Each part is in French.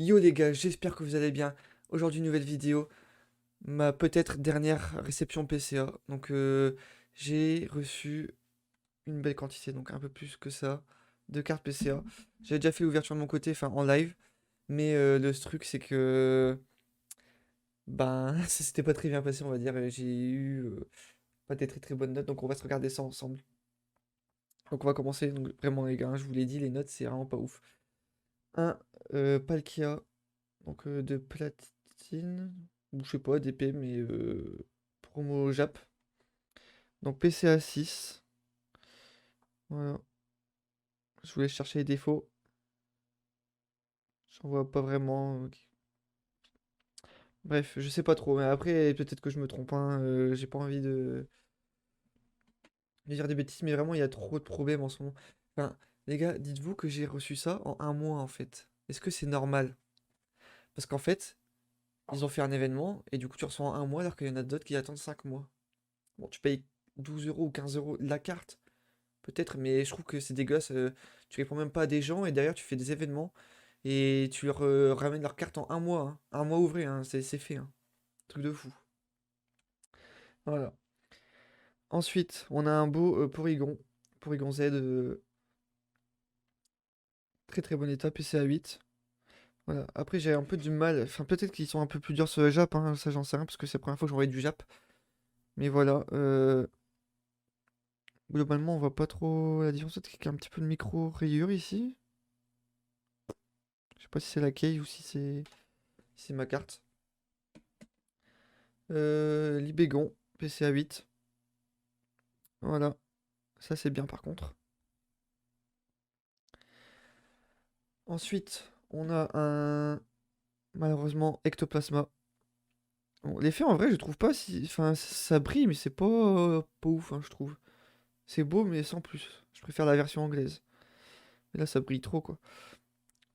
Yo les gars, j'espère que vous allez bien. Aujourd'hui, nouvelle vidéo, ma peut-être dernière réception PCA. Donc, j'ai reçu une belle quantité, donc un peu plus que ça, de cartes PCA. J'avais déjà fait l'ouverture de mon côté, enfin en live, mais le truc c'est que, ben, ça s'était pas très bien passé, on va dire, et j'ai eu pas des très très bonnes notes, donc on va se regarder ça ensemble. Donc on va commencer, donc vraiment les gars, hein, je vous l'ai dit, les notes c'est vraiment pas ouf. Un Palkia. Donc de platine, ou je sais pas, d'épée, mais promo Jap. Donc PCA 6. Voilà. Je voulais chercher les défauts. J'en vois pas vraiment. Ok. Bref, je sais pas trop. Mais après, peut-être que je me trompe, hein, j'ai pas envie de dire des bêtises, mais vraiment, il y a trop de problèmes en ce moment. Enfin, les gars, dites-vous que j'ai reçu ça en un mois en fait. Est-ce que c'est normal? Parce qu'en fait, ils ont fait un événement et du coup, tu reçois en un mois alors qu'il y en a d'autres qui attendent 5 mois. Bon, tu payes 12 euros ou 15 euros la carte. Peut-être, mais je trouve que c'est dégueulasse. Tu réponds même pas à des gens et derrière tu fais des événements et tu leur ramènes leur carte en un mois, hein. Un mois ouvré, hein, c'est fait, hein. Truc de fou. Voilà. Ensuite, on a un beau Porygon. Porygon Z, très très bon état, PCA 8. Voilà. Après, j'ai un peu du mal. Enfin, peut-être qu'ils sont un peu plus durs sur le Jap, hein, ça j'en sais rien, parce que c'est la première fois que j'envoie du Jap. Mais voilà. Globalement, on voit pas trop la différence. Peut-être qu'il y a un petit peu de micro-rayure ici. Je sais pas si c'est la case ou si c'est ma carte. Libégon, PCA 8. Voilà, ça c'est bien par contre. Ensuite, on a un malheureusement ectoplasma. Bon, l'effet en vrai, je trouve pas si. Enfin, ça brille, mais c'est pas ouf, hein, je trouve. C'est beau, mais sans plus. Je préfère la version anglaise. Mais là, ça brille trop, quoi.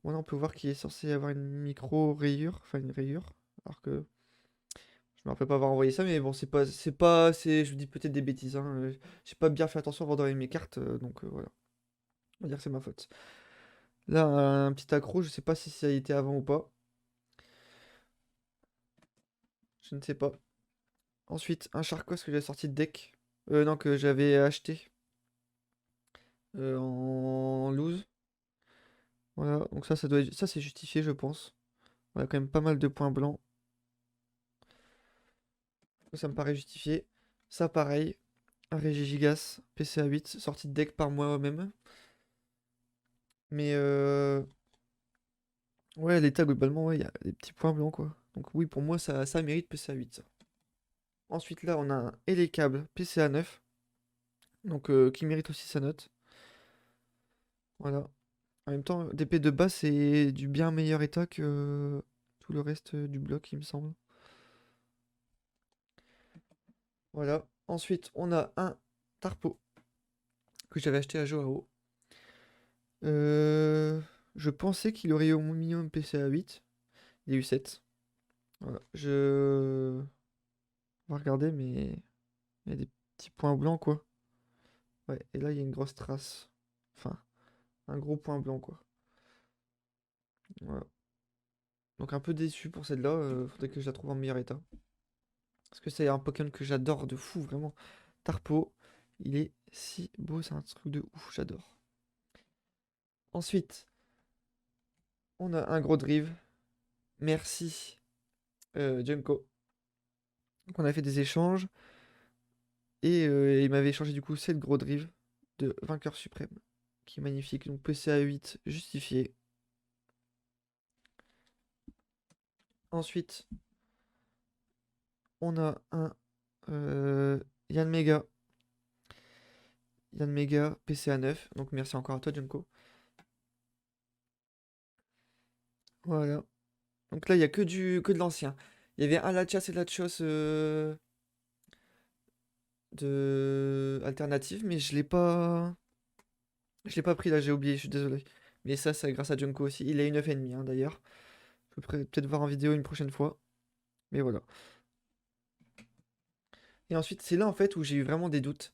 Bon, là, on peut voir qu'il est censé avoir une micro-rayure. Enfin, une rayure. Alors que je me rappelle pas avoir envoyé ça, mais bon, je vous dis peut-être des bêtises, hein. J'ai pas bien fait attention avant d'envoyer mes cartes, donc voilà. On va dire que c'est ma faute. Là, un petit accro, je sais pas si ça a été avant ou pas. Je ne sais pas. Ensuite, un Charcos que j'avais sorti de deck. Non, que j'avais acheté en loose. Voilà, donc ça c'est justifié, je pense. On a quand même pas mal de points blancs. Ça me paraît justifié. Ça, pareil. Un Regigigas, PCA 8, sorti de deck par moi-même. Mais ouais, l'état globalement, ouais, il y a des petits points blancs, quoi. Donc oui, pour moi, ça mérite PCA 8, ça. Ensuite, là, on a un Elecable PCA 9. Donc qui mérite aussi sa note. Voilà. En même temps, DP de base, c'est du bien meilleur état que tout le reste du bloc, il me semble. Voilà. Ensuite, on a un Tarpo que j'avais acheté à Joao. Euh, je pensais qu'il aurait eu au minimum PCA 8. Il y a eu 7. Voilà. On va regarder, mais il y a des petits points blancs, quoi. Ouais, et là, il y a une grosse trace. Enfin, un gros point blanc, quoi. Voilà. Donc un peu déçu pour celle-là. Faudrait que je la trouve en meilleur état. Parce que c'est un Pokémon que j'adore de fou, vraiment. Tarpo, il est si beau, c'est un truc de ouf, j'adore. Ensuite, on a un gros drive. Merci, Junko. Donc on a fait des échanges. Et il m'avait échangé du coup 7 gros drive de vainqueur suprême. Qui est magnifique. Donc PCA 8 justifié. Ensuite, on a un Yann Mega. Yann Mega, PCA 9. Donc merci encore à toi, Junko. Voilà. Donc là, il n'y a que de l'ancien. Il y avait un Latias et Latios de alternative, mais je l'ai pas pris là, j'ai oublié, je suis désolé. Mais ça, c'est grâce à Junko aussi. Il a une 9,5 hein, d'ailleurs. Je peux peut-être voir en vidéo une prochaine fois. Mais voilà. Et ensuite, c'est là en fait où j'ai eu vraiment des doutes.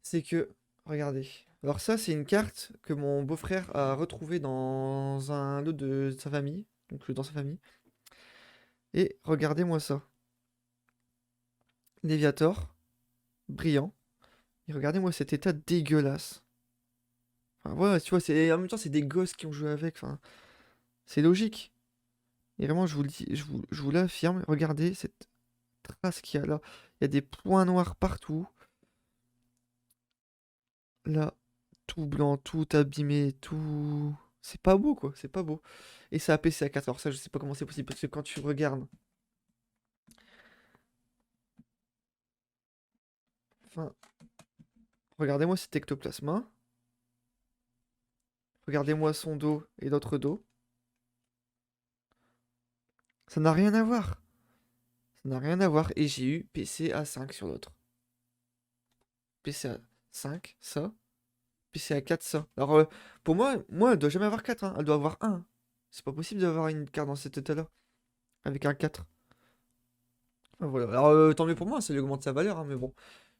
C'est que, regardez. Alors ça, c'est une carte que mon beau-frère a retrouvée dans un lot de sa famille. donc dans sa famille. Et regardez-moi ça. Léviator, brillant. Et regardez-moi cet état dégueulasse. Enfin, ouais, tu vois, en même temps, c'est des gosses qui ont joué avec. Enfin, c'est logique. Et vraiment, je vous le dis, je vous l'affirme. Regardez cette trace qu'il y a là. Il y a des points noirs partout. Là, tout blanc, tout abîmé, tout. C'est pas beau, quoi. C'est pas beau. Et ça a PC à 4. Alors, ça, je sais pas comment c'est possible. Parce que quand tu regardes. Enfin, regardez-moi cet ectoplasma. Regardez-moi son dos et l'autre dos. Ça n'a rien à voir. Ça n'a rien à voir. Et j'ai eu PC à 5 sur l'autre. PC à 5, ça. PC à 4, ça. Alors, pour moi, elle doit jamais avoir 4, hein. Elle doit avoir 1. C'est pas possible d'avoir une carte dans cet état-là. Avec un 4. Ah, voilà. Alors, tant mieux pour moi, ça lui augmente sa valeur, hein, mais bon.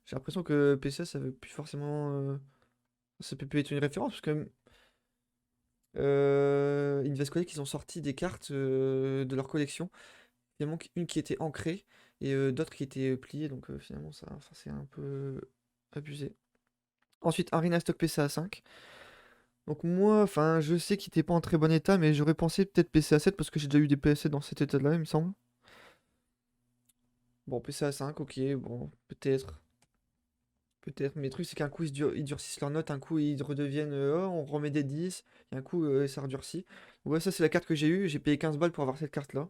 J'ai l'impression que PCA, ça veut plus forcément. Ça peut plus être une référence, parce que Invest Collect, ils ont sorti des cartes de leur collection. Finalement, une qui était ancrée et d'autres qui étaient pliées, donc finalement, ça, enfin, c'est un peu abusé. Ensuite, Arena Stock PCA 5. Donc moi, enfin, je sais qu'il était pas en très bon état, mais j'aurais pensé peut-être PCA 7 parce que j'ai déjà eu des PSC dans cet état-là, il me semble. Bon, PCA 5, ok, bon, peut-être. Peut-être, mais le truc c'est qu'un coup ils durcissent leurs notes, un coup ils redeviennent oh, on remet des 10, et un coup ça redurcit. Ouais, ça c'est la carte que j'ai eue, j'ai payé 15 balles pour avoir cette carte là.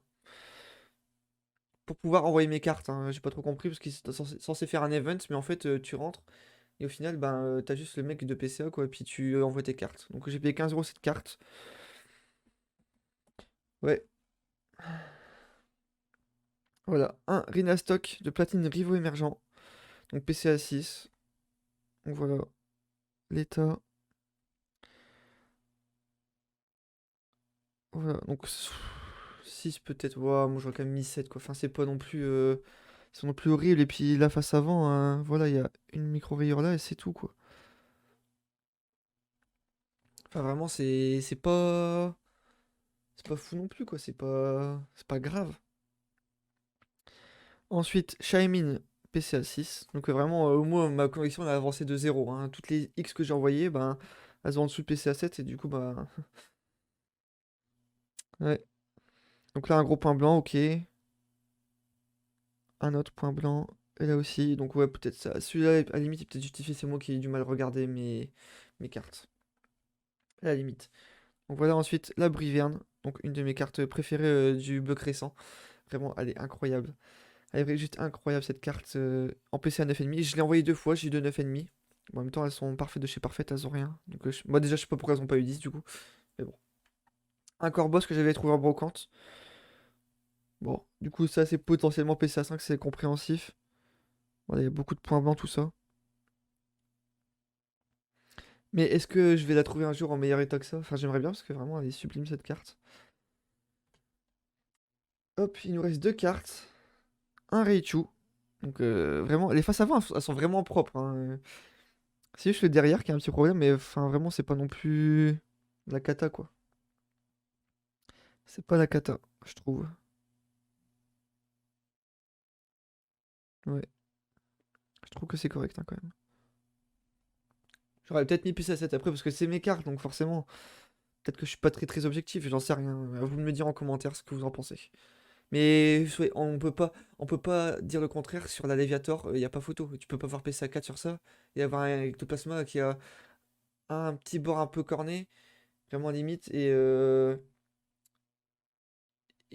Pour pouvoir envoyer mes cartes, hein. J'ai pas trop compris parce qu'ils sont censés faire un event, mais en fait tu rentres et au final ben t'as juste le mec de PCA quoi, et puis tu envoies tes cartes. Donc j'ai payé 15 € cette carte. Ouais, voilà, un Rina Stock de platine Rivo émergent, donc PCA 6. Donc voilà, l'état. Voilà, donc 6 peut-être, ouais, moi j'aurais quand même mis 7 quoi, enfin c'est pas non plus, c'est non plus horrible, et puis la face avant, hein, voilà, il y a une micro-rayure là et c'est tout quoi. Enfin vraiment c'est pas fou non plus quoi, c'est pas grave. Ensuite, Xiaomin PCA 6, donc vraiment, moi ma connexion elle a avancé de 0, hein. Toutes les X que j'ai envoyées, ben, elles sont en dessous de PCA 7 et du coup, bah, ouais. Donc là un gros point blanc, ok. Un autre point blanc, et là aussi, donc ouais, peut-être ça. Celui-là, à la limite, il peut-être justifié, c'est moi qui ai du mal à regarder mes cartes. À la limite. Donc voilà, ensuite, la Briverne, donc une de mes cartes préférées du bug récent. Vraiment, elle est incroyable. Elle est juste incroyable cette carte en PC à 9,5. Je l'ai envoyée deux fois, j'ai eu de 9,5. Bon, en même temps, elles sont parfaites de chez parfaites, elles ont rien. Donc, moi déjà, je sais pas pourquoi elles ont pas eu 10 du coup. Mais bon. Un Corboss que j'avais trouvé en brocante. Bon, du coup, ça, c'est potentiellement PC à 5, c'est compréhensif. Voilà, il y a beaucoup de points blancs, tout ça. Mais est-ce que je vais la trouver un jour en meilleur état que ça? Enfin, j'aimerais bien parce que vraiment, elle est sublime cette carte. Hop, il nous reste deux cartes. Un Raichu. Donc, vraiment, les faces avant, elles sont vraiment propres, hein. C'est juste le derrière qui a un petit problème, mais enfin, vraiment, c'est pas non plus la cata, quoi. C'est pas la cata, je trouve. Ouais, je trouve que c'est correct, hein, quand même. J'aurais peut-être mis plus à 7 après parce que c'est mes cartes, donc forcément, peut-être que je suis pas très objectif, j'en sais rien. À vous de me dire en commentaire ce que vous en pensez. Mais on peut pas dire le contraire sur la Léviator, il y a pas photo. Tu peux pas voir PSA 4 sur ça et avoir un ectoplasma qui a un petit bord un peu corné, vraiment limite, et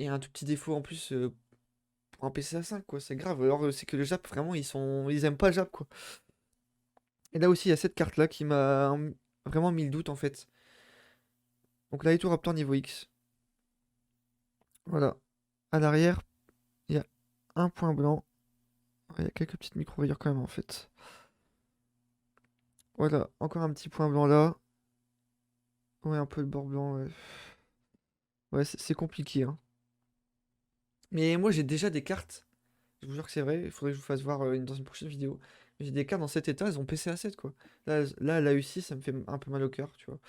un tout petit défaut en plus pour un PSA 5, quoi. C'est grave. Alors c'est que le Jap, vraiment, ils aiment pas le Jap, quoi. Et là aussi, il y a cette carte-là qui m'a vraiment mis le doute, en fait. Donc là, Raptor niveau X. Voilà. À l'arrière, il y a un point blanc. Il y a quelques petites micro-rayures quand même, en fait. Voilà, encore un petit point blanc là. Ouais, un peu le bord blanc, ouais. Ouais, c'est compliqué, hein. Mais moi, j'ai déjà des cartes. Je vous jure que c'est vrai. Il faudrait que je vous fasse voir dans une prochaine vidéo. Mais j'ai des cartes dans cet état, elles ont PC à 7, quoi. Là, la U6, ça me fait un peu mal au cœur, tu vois.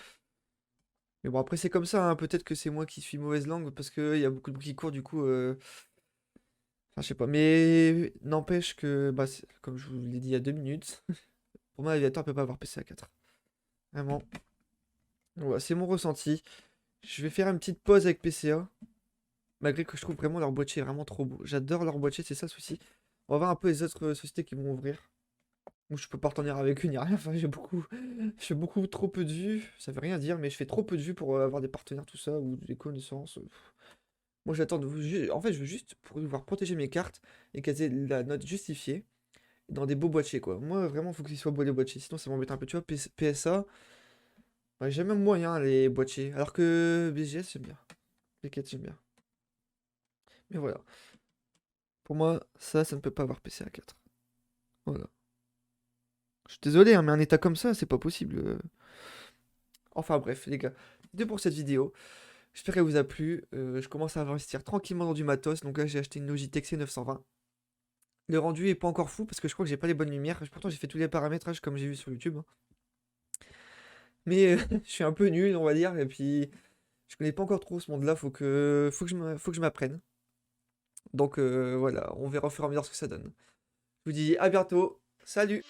Mais bon, après, c'est comme ça, hein. Peut-être que c'est moi qui suis mauvaise langue parce qu'il y a beaucoup de bruit qui court, du coup. Enfin, je sais pas. Mais n'empêche que, bah, comme je vous l'ai dit il y a 2 minutes, pour moi, l'aviateur peut pas avoir PCA 4. Vraiment. Voilà, c'est mon ressenti. Je vais faire une petite pause avec PCA. Malgré que je trouve vraiment leur boîtier vraiment trop beau. J'adore leur boîtier, c'est ça le souci. On va voir un peu les autres sociétés qui vont ouvrir. Où je peux pas partenir avec eux ni rien. Enfin, je fais beaucoup trop peu de vues. Ça veut rien dire, mais je fais trop peu de vues pour avoir des partenaires, tout ça, ou des connaissances. Moi, j'attends en fait, je veux juste pouvoir protéger mes cartes et qu'elles aient la note justifiée dans des beaux boîtiers, quoi. Moi, vraiment, faut qu'ils soient beaux les boîtiers. Sinon, ça m'embête un peu. Tu vois, PSA, bah, j'aime même moyen les boîtiers. Alors que BGS, j'aime bien. Les quêtes, j'aime bien. Mais voilà. Pour moi, ça ne peut pas avoir PCA 4. Voilà. Je suis désolé, hein, mais un état comme ça, c'est pas possible. Enfin bref, les gars, c'était pour cette vidéo. J'espère qu'elle vous a plu. Je commence à investir tranquillement dans du matos. Donc là, j'ai acheté une Logitech C920. Le rendu est pas encore fou parce que je crois que j'ai pas les bonnes lumières. Pourtant, j'ai fait tous les paramétrages comme j'ai vu sur YouTube, hein. Mais je suis un peu nul, on va dire. Et puis, je connais pas encore trop ce monde-là. Faut que je m'apprenne. Donc voilà, on verra au fur et à mesure ce que ça donne. Je vous dis à bientôt. Salut!